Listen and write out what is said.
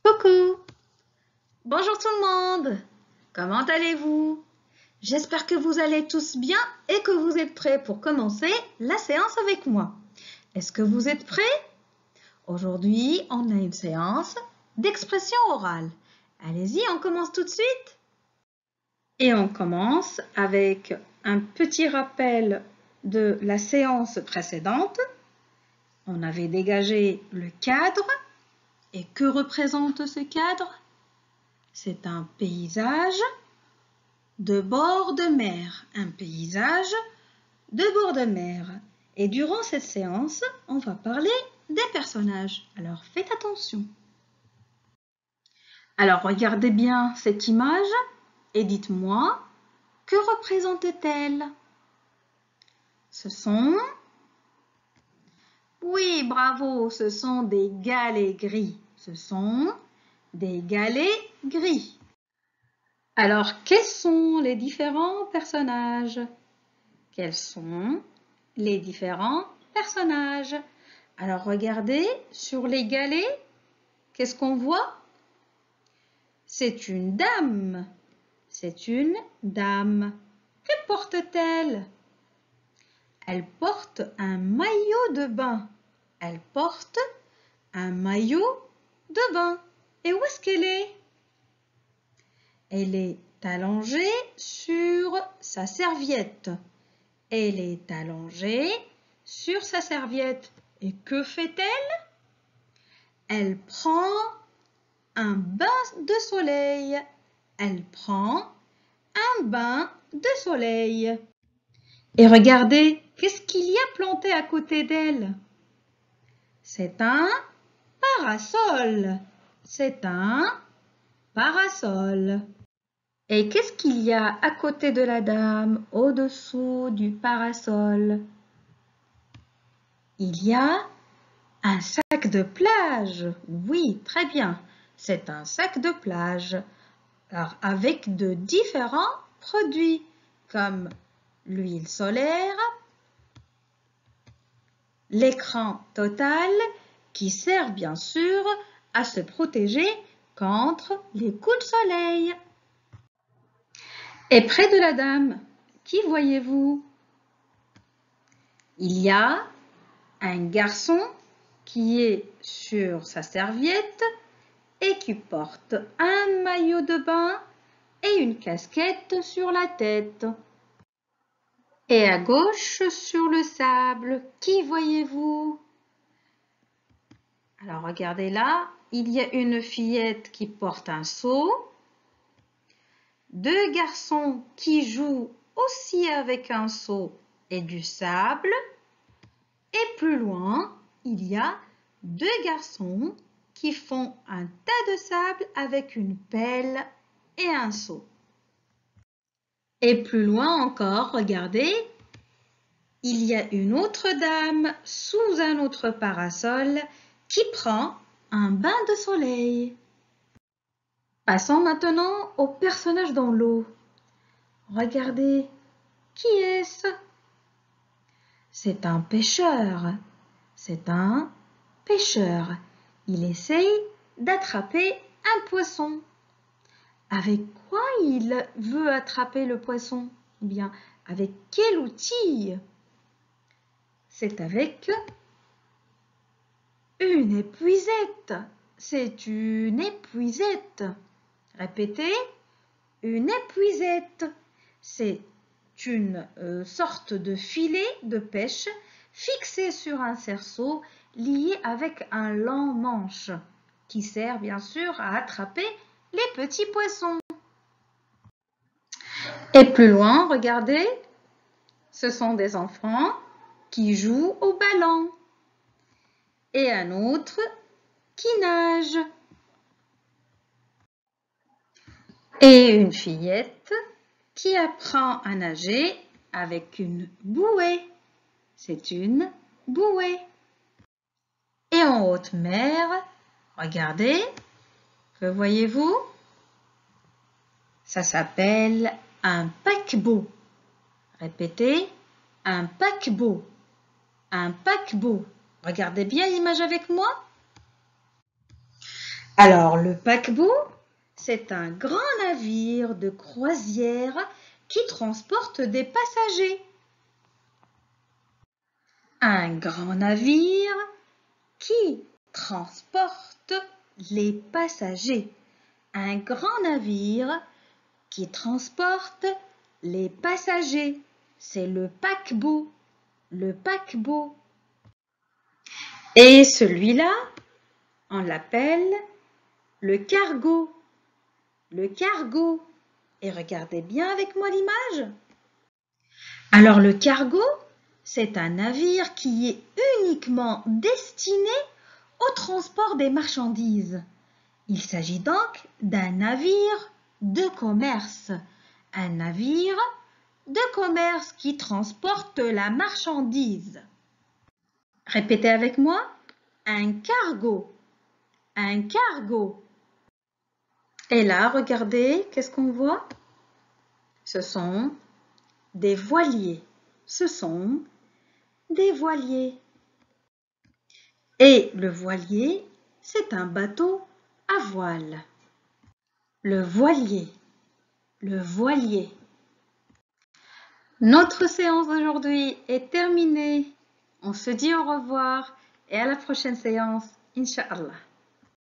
Coucou! Bonjour tout le monde! Comment allez-vous? J'espère que vous allez tous bien et que vous êtes prêts pour commencer la séance avec moi. Est-ce que vous êtes prêts? Aujourd'hui, on a une séance d'expression orale. Allez-y, on commence tout de suite. Et on commence avec un petit rappel de la séance précédente. On avait dégagé le cadre. Et que représente ce cadre? C'est un paysage de bord de mer. Un paysage de bord de mer. Et durant cette séance, on va parler des personnages. Alors faites attention. Alors regardez bien cette image et dites-moi, que représente-t-elle? Ce sont... Oui, bravo, ce sont des galets gris. Ce sont des galets gris. Alors, quels sont les différents personnages? Quels sont les différents personnages? Alors, regardez, sur les galets, qu'est-ce qu'on voit? C'est une dame. C'est une dame. Que porte-t-elle? Elle porte un maillot de bain. Elle porte un maillot de bain. Et où est-ce qu'elle est? Elle est allongée sur sa serviette. Elle est allongée sur sa serviette. Et que fait-elle? Elle prend un bain de soleil. Elle prend un bain de soleil. Et regardez, qu'est-ce qu'il y a planté à côté d'elle? C'est un parasol. C'est un parasol. Et qu'est-ce qu'il y a à côté de la dame, au-dessous du parasol? Il y a un sac de plage. Oui, très bien. C'est un sac de plage. Alors, avec de différents produits, comme l'huile solaire, l'écran total, qui sert bien sûr à se protéger contre les coups de soleil. Et près de la dame, qui voyez-vous? Il y a un garçon qui est sur sa serviette et qui porte un maillot de bain et une casquette sur la tête. Et à gauche, sur le sable, qui voyez-vous? Alors regardez là, il y a une fillette qui porte un seau. Deux garçons qui jouent aussi avec un seau et du sable. Et plus loin, il y a deux garçons qui font un tas de sable avec une pelle et un seau. Et plus loin encore, regardez, il y a une autre dame sous un autre parasol qui prend un bain de soleil. Passons maintenant au personnage dans l'eau. Regardez, qui est-ce? C'est un pêcheur. C'est un pêcheur. Il essaye d'attraper un poisson. Avec quoi il veut attraper le poisson? Eh bien, avec quel outil? C'est avec une épuisette. C'est une épuisette. Répétez, une épuisette. C'est une sorte de filet de pêche fixé sur un cerceau lié avec un long manche qui sert bien sûr à attraper les petits poissons. Et plus loin, regardez, ce sont des enfants qui jouent au ballon et un autre qui nage. Et une fillette qui apprend à nager avec une bouée. C'est une bouée. Et en haute mer, regardez, que voyez-vous? Ça s'appelle un paquebot. Répétez, un paquebot. Un paquebot. Regardez bien l'image avec moi. Alors, le paquebot, c'est un grand navire de croisière qui transporte des passagers. Un grand navire qui transporte les passagers. Un grand navire qui transporte les passagers. C'est le paquebot. Le paquebot. Et celui-là, on l'appelle le cargo. Le cargo. Et regardez bien avec moi l'image. Alors le cargo, c'est un navire qui est uniquement destiné au transport des marchandises. Il s'agit donc d'un navire de commerce. Un navire de commerce qui transporte la marchandise. Répétez avec moi. Un cargo. Un cargo. Et là, regardez, qu'est-ce qu'on voit? Ce sont des voiliers. Ce sont des voiliers. Et le voilier, c'est un bateau à voile. Le voilier. Le voilier. Notre séance d'aujourd'hui est terminée. On se dit au revoir et à la prochaine séance, Inch'Allah.